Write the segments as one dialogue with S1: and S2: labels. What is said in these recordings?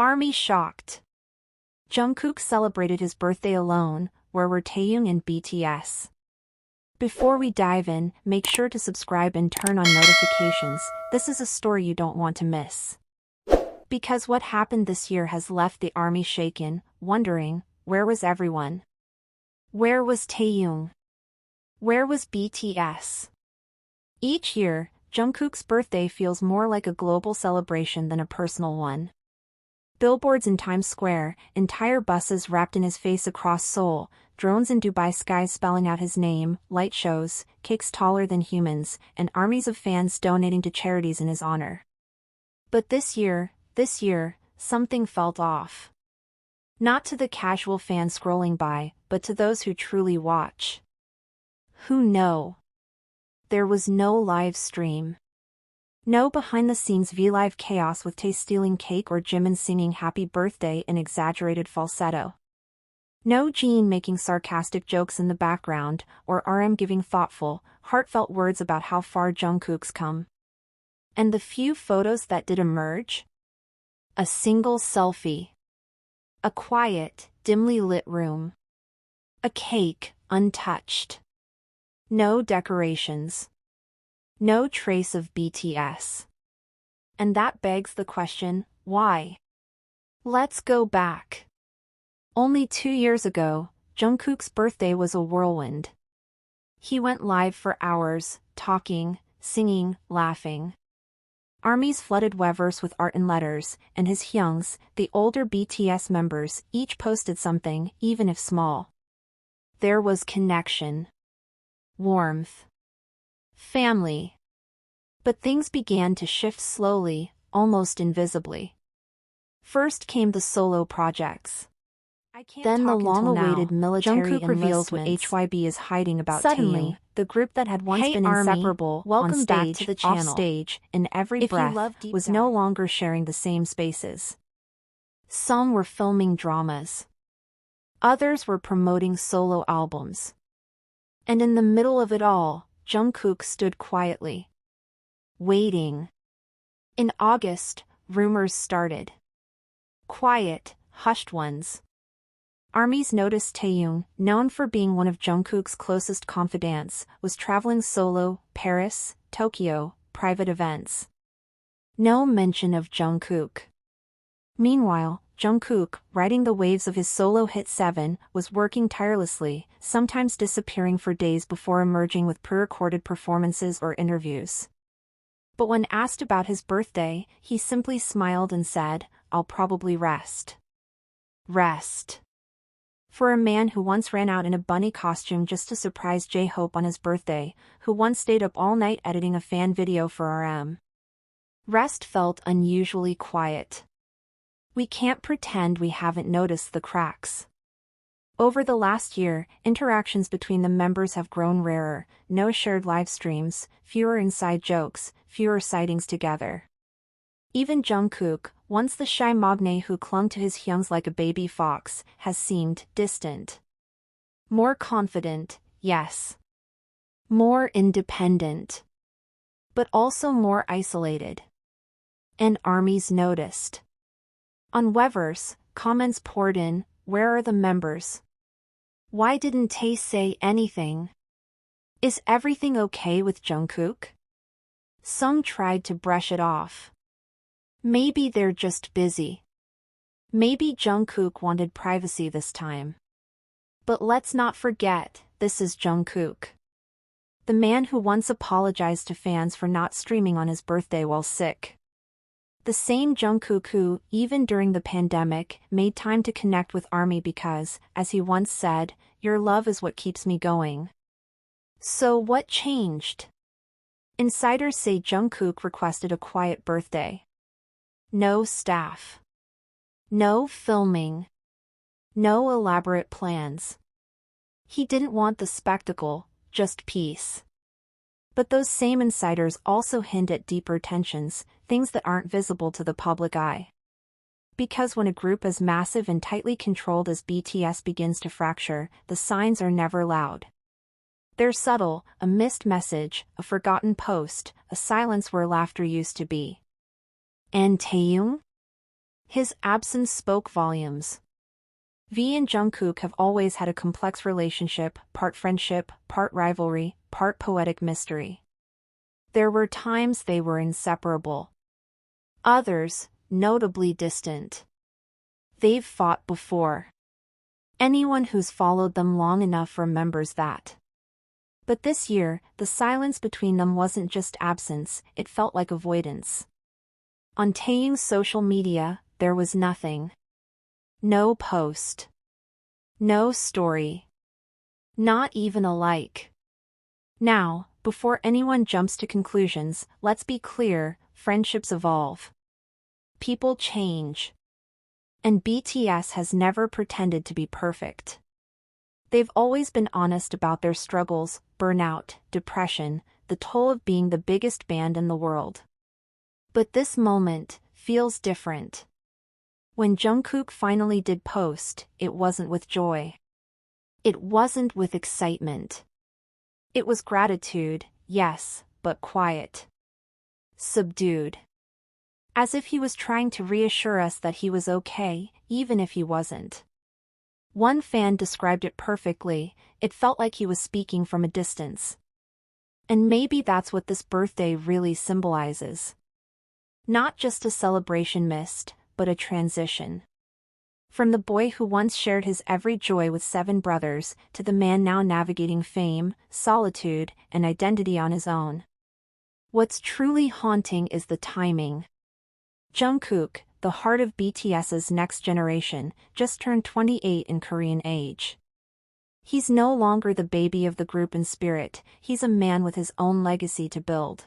S1: ARMY shocked. Jungkook celebrated his birthday alone, where were Taehyung and BTS? Before we dive in, make sure to subscribe and turn on notifications. This is a story you don't want to miss. Because what happened this year has left the ARMY shaken, wondering, where was everyone? Where was Taehyung? Where was BTS? Each year, Jungkook's birthday feels more like a global celebration than a personal one. Billboards in Times Square, entire buses wrapped in his face across Seoul, drones in Dubai skies spelling out his name, light shows, cakes taller than humans, and armies of fans donating to charities in his honor. But this year, something felt off. Not to the casual fan scrolling by, but to those who truly watch. Who know? There was no live stream. No behind-the-scenes VLive chaos with Tae stealing cake or Jimin singing happy birthday in exaggerated falsetto. No Jimin making sarcastic jokes in the background, or RM giving thoughtful, heartfelt words about how far Jungkook's come. And the few photos that did emerge? A single selfie. A quiet, dimly lit room. A cake, untouched. No decorations. No trace of BTS. And that begs the question, why? Let's go back. Only 2 years ago, Jungkook's birthday was a whirlwind. He went live for hours, talking, singing, laughing. Armies flooded Weverse with art and letters, and his hyungs, the older BTS members, each posted something, even if small. There was connection. Warmth. Family. But things began to shift slowly, almost invisibly. First came the solo projects. Then the long-awaited military Jungkook reveals what HYB is hiding about Taehyung, the group that had once been inseparable, on stage, to the channel, off stage, in every breath, was no longer sharing the same spaces. Some were filming dramas. Others were promoting solo albums. And in the middle of it all, Jungkook stood quietly. Waiting. In August, rumors started. Quiet, hushed ones. Armies noticed Taehyung, known for being one of Jungkook's closest confidants, was traveling solo, Paris, Tokyo, private events. No mention of Jungkook. Meanwhile, Jungkook, riding the waves of his solo hit 7, was working tirelessly, sometimes disappearing for days before emerging with pre-recorded performances or interviews. But when asked about his birthday, he simply smiled and said, "I'll probably rest." Rest. For a man who once ran out in a bunny costume just to surprise J-Hope on his birthday, who once stayed up all night editing a fan video for RM. Rest felt unusually quiet. We can't pretend we haven't noticed the cracks. Over the last year, interactions between the members have grown rarer, no shared live streams, fewer inside jokes, fewer sightings together. Even Jungkook, once the shy magne who clung to his hyungs like a baby fox, has seemed distant. More confident, yes. More independent. But also more isolated. And armies noticed. On Weverse, comments poured in, "Where are the members? Why didn't Tae say anything? Is everything okay with Jungkook?" Some tried to brush it off. Maybe they're just busy. Maybe Jungkook wanted privacy this time. But let's not forget, this is Jungkook. The man who once apologized to fans for not streaming on his birthday while sick. The same Jungkook who, even during the pandemic, made time to connect with ARMY because, as he once said, "Your love is what keeps me going." So what changed? Insiders say Jungkook requested a quiet birthday. No staff. No filming. No elaborate plans. He didn't want the spectacle, just peace. But those same insiders also hint at deeper tensions, things that aren't visible to the public eye. Because when a group as massive and tightly controlled as BTS begins to fracture, the signs are never loud. They're subtle, a missed message, a forgotten post, a silence where laughter used to be. And Taehyung? His absence spoke volumes. V and Jungkook have always had a complex relationship, part friendship, part rivalry, part poetic mystery. There were times they were inseparable. Others, notably distant. They've fought before. Anyone who's followed them long enough remembers that. But this year, the silence between them wasn't just absence, it felt like avoidance. On Taehyung's social media, there was nothing. No post. No story. Not even a like. Now, before anyone jumps to conclusions, let's be clear, friendships evolve. People change. And BTS has never pretended to be perfect. They've always been honest about their struggles, burnout, depression, the toll of being the biggest band in the world. But this moment feels different. When Jungkook finally did post, it wasn't with joy. It wasn't with excitement. It was gratitude, yes, but quiet. Subdued. As if he was trying to reassure us that he was okay, even if he wasn't. One fan described it perfectly, it felt like he was speaking from a distance. And maybe that's what this birthday really symbolizes. Not just a celebration missed, but a transition. From the boy who once shared his every joy with 7 brothers, to the man now navigating fame, solitude, and identity on his own. What's truly haunting is the timing. Jungkook, the heart of BTS's next generation, just turned 28 in Korean age. He's no longer the baby of the group in spirit, he's a man with his own legacy to build.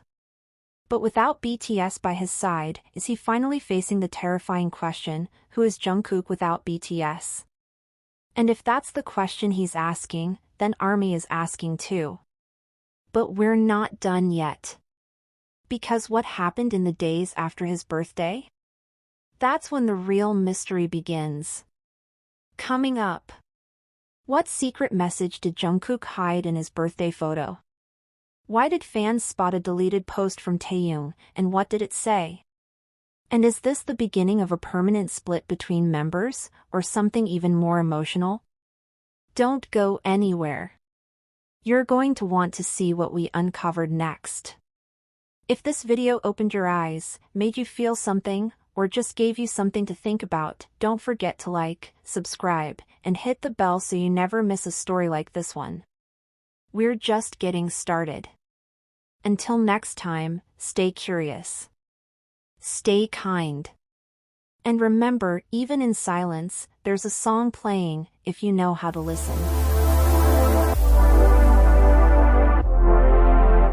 S1: But without BTS by his side, is he finally facing the terrifying question, who is Jungkook without BTS? And if that's the question he's asking, then ARMY is asking too. But we're not done yet. Because what happened in the days after his birthday? That's when the real mystery begins. Coming up. What secret message did Jungkook hide in his birthday photo? Why did fans spot a deleted post from Taehyung, and what did it say? And is this the beginning of a permanent split between members, or something even more emotional? Don't go anywhere. You're going to want to see what we uncovered next. If this video opened your eyes, made you feel something, or just gave you something to think about, don't forget to like, subscribe, and hit the bell so you never miss a story like this one. We're just getting started. Until next time, stay curious. Stay kind. And remember, even in silence, there's a song playing, if you know how to listen.